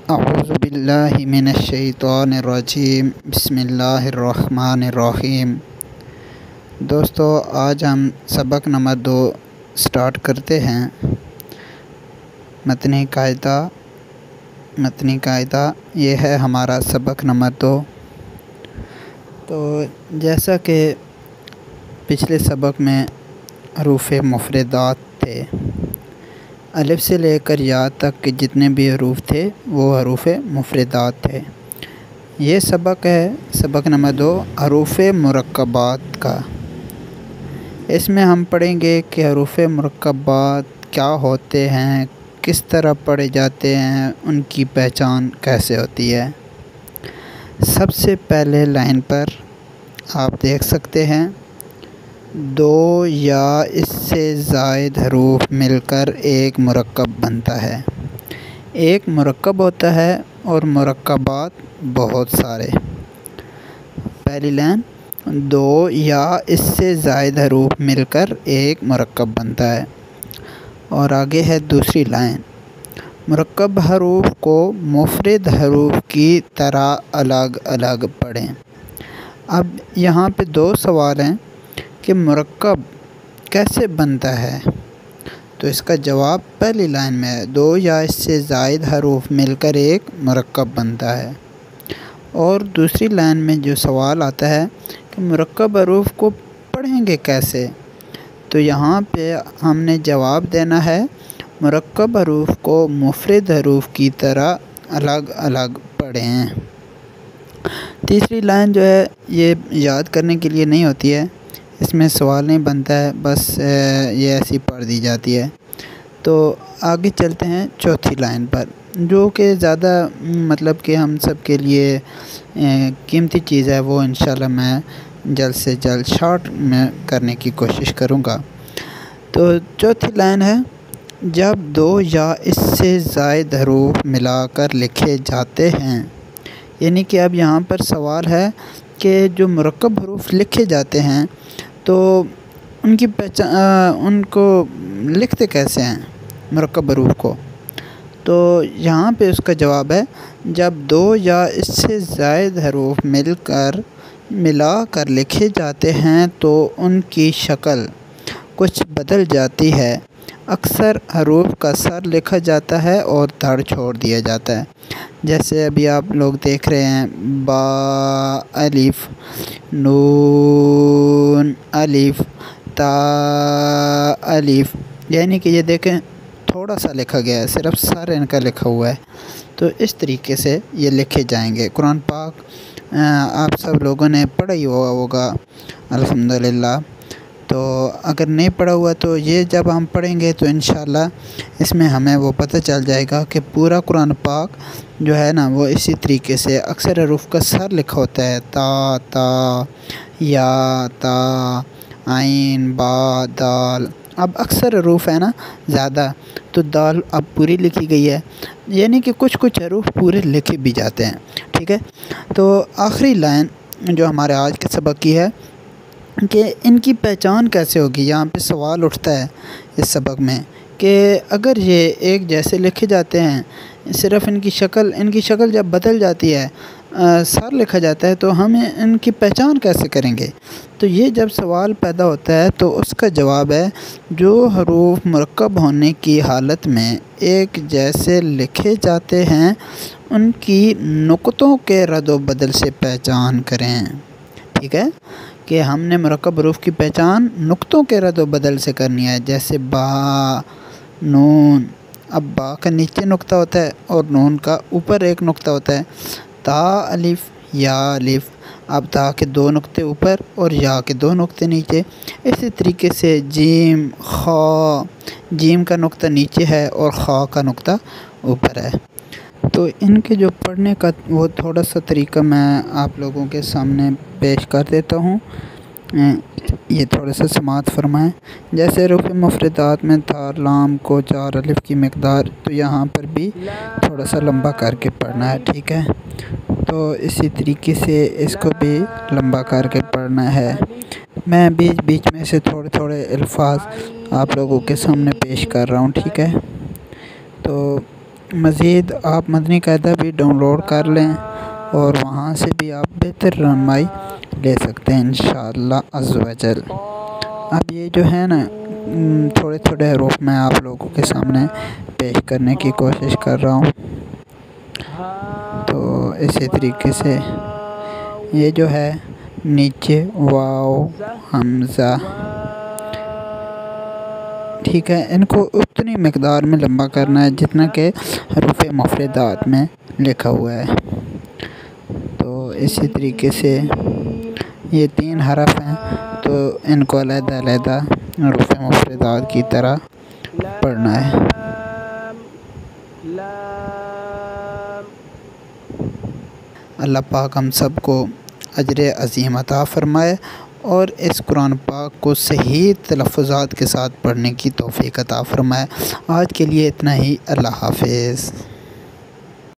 अऊज़ुबिल्लाहि मिनश्शैतानिर्रजीम बिस्मिल्लाहिर्रहमानिर्रहीम। दोस्तों, आज हम सबक नंबर 2 स्टार्ट करते हैं। मतनी कायदा ये है हमारा सबक नंबर 2। तो जैसा कि पिछले सबक में हरूफ मुफरदात थे, अलिफ से लेकर या तक के जितने भी हरूफ थे वो हरूफ मुफरदात थे। ये सबक है सबक नंबर 2 हरूफ मुरक्कबात का। इसमें हम पढ़ेंगे कि हरूफ मुरक्कबात क्या होते हैं, किस तरह पढ़े जाते हैं, उनकी पहचान कैसे होती है। सबसे पहले लाइन पर आप देख सकते हैं 2 या इससे ज़ायद हरूफ मिलकर एक मुरक्कब बनता है। एक मुरक्कब होता है और मुरक्कबात बहुत सारे। पहली लाइन 2 या इससे ज़ायद हरूफ मिलकर एक मुरक्कब बनता है। और आगे है दूसरी लाइन, मुरक्कब हरूफ को मुफरद हरूफ की तरह अलग अलग पढ़ें। अब यहाँ पे 2 सवाल हैं कि मुरक्कब कैसे बनता है। तो इसका जवाब पहली लाइन में है, 2 या इससे ज़ायद हरूफ मिलकर एक मुरक्कब बनता है। और दूसरी लाइन में जो सवाल आता है कि मुरक्कब हरूफ को पढ़ेंगे कैसे, तो यहाँ पे हमने जवाब देना है मुरक्कब हरूफ को मुफरद हरूफ की तरह अलग अलग पढ़ें। तीसरी लाइन जो है ये याद करने के लिए नहीं होती है, इसमें सवाल नहीं बनता है, बस ये ऐसी पढ़ दी जाती है। तो आगे चलते हैं चौथी लाइन पर, जो कि ज़्यादा मतलब कि हम सब के लिए कीमती चीज़ है। वो इंशाल्लाह मैं जल्द से जल्द शॉर्ट में करने की कोशिश करूँगा। तो चौथी लाइन है, जब 2 या इससे ज़ायद हरूफ मिलाकर लिखे जाते हैं। यानी कि अब यहाँ पर सवाल है कि जो मुरक्कब हरूफ लिखे जाते हैं तो उनकी पहचान, उनको लिखते कैसे हैं मुरक्कब हरूफ को। तो यहाँ पे उसका जवाब है, जब 2 या इससे ज़ायद हरूफ मिलाकर लिखे जाते हैं तो उनकी शक्ल कुछ बदल जाती है। अक्सर हरूफ का सर लिखा जाता है और धड़ छोड़ दिया जाता है। जैसे अभी आप लोग देख रहे हैं बा अलिफ, नून अलिफ, ता अलिफ, यानी कि ये देखें थोड़ा सा लिखा गया है, सिर्फ सर इनका लिखा हुआ है। तो इस तरीके से ये लिखे जाएंगे। कुरान पाक आप सब लोगों ने पढ़ा ही होगा अल्हम्दुलिल्लाह। तो अगर नहीं पढ़ा हुआ तो ये जब हम पढ़ेंगे तो इंशाल्लाह इसमें हमें वो पता चल जाएगा कि पूरा कुरान पाक जो है ना वो इसी तरीके से अक्सर हरूफ का सर लिखा होता है। ता ता, या ता, आइन, बा, दाल। अब अक्सर हरूफ है ना ज़्यादा, तो दाल अब पूरी लिखी गई है, यानी कि कुछ कुछ हरूफ पूरे लिखे भी जाते हैं। ठीक है। तो आखिरी लाइन जो हमारे आज के सबक की है कि इनकी पहचान कैसे होगी। यहाँ पे सवाल उठता है इस सबक में कि अगर ये एक जैसे लिखे जाते हैं, सिर्फ इनकी शक्ल जब बदल जाती है, सर लिखा जाता है, तो हम इनकी पहचान कैसे करेंगे। तो ये जब सवाल पैदा होता है तो उसका जवाब है, जो हरूफ मुरक्कब होने की हालत में एक जैसे लिखे जाते हैं उनकी नुक्तों के रद्द बदल से पहचान करें। ठीक है, कि हमने मुरक्कब हरूफ की पहचान नुक्तों के रद्द बदल से करनी है। जैसे बा, नून, अब बा का नीचे नुक्ता होता है और नून का ऊपर एक नुक्ता होता है। ता अलिफ, या अलिफ, अब ता के 2 नुक्ते ऊपर और या के 2 नुक्ते नीचे। इसी तरीके से जीम, खा, जीम का नुक्ता नीचे है और खा का नुक्ता ऊपर है। तो इनके जो पढ़ने का वो थोड़ा सा तरीका मैं आप लोगों के सामने पेश कर देता हूँ, ये थोड़ा सा समाअत फरमाएँ। जैसे हरूफ मुफरदात में था लाम को 4 अलिफ की मकदार, तो यहाँ पर भी थोड़ा सा लंबा करके पढ़ना है। ठीक है। तो इसी तरीके से इसको भी लंबा करके पढ़ना है। मैं बीच बीच में से थोड़े थोड़े अल्फाज आप लोगों के सामने पेश कर रहा हूँ। ठीक है। तो मज़ीद आप मदनी कायदा भी डाउनलोड कर लें और वहाँ से भी आप बेहतर रहनुमाई ले सकते हैं इंशाअल्लाह अज़्ज़ व जल। अब ये जो है ना थोड़े थोड़े हरूफ मैं आप लोगों के सामने पेश करने की कोशिश कर रहा हूँ। तो इसी तरीके से ये जो है नीचे वाव हमज़ा, ठीक है, इनको उतनी मकदार में लंबा करना है जितना कि हरूफ मुफ़रदात में लिखा हुआ है। तो इसी तरीके से ये 3 हरफ हैं तो इनको अलग-अलग हरूफ मुफ़रदात की तरह पढ़ना है। अल्लाह पाक हम सब को अजर अज़ीम अता फ़रमाए और इस कुरान पाक को सही तलफ़्फ़ुज़ात के साथ पढ़ने की तौफ़ीक़ अता फ़रमाए। आज के लिए इतना ही। अल्लाह हाफ़िज़।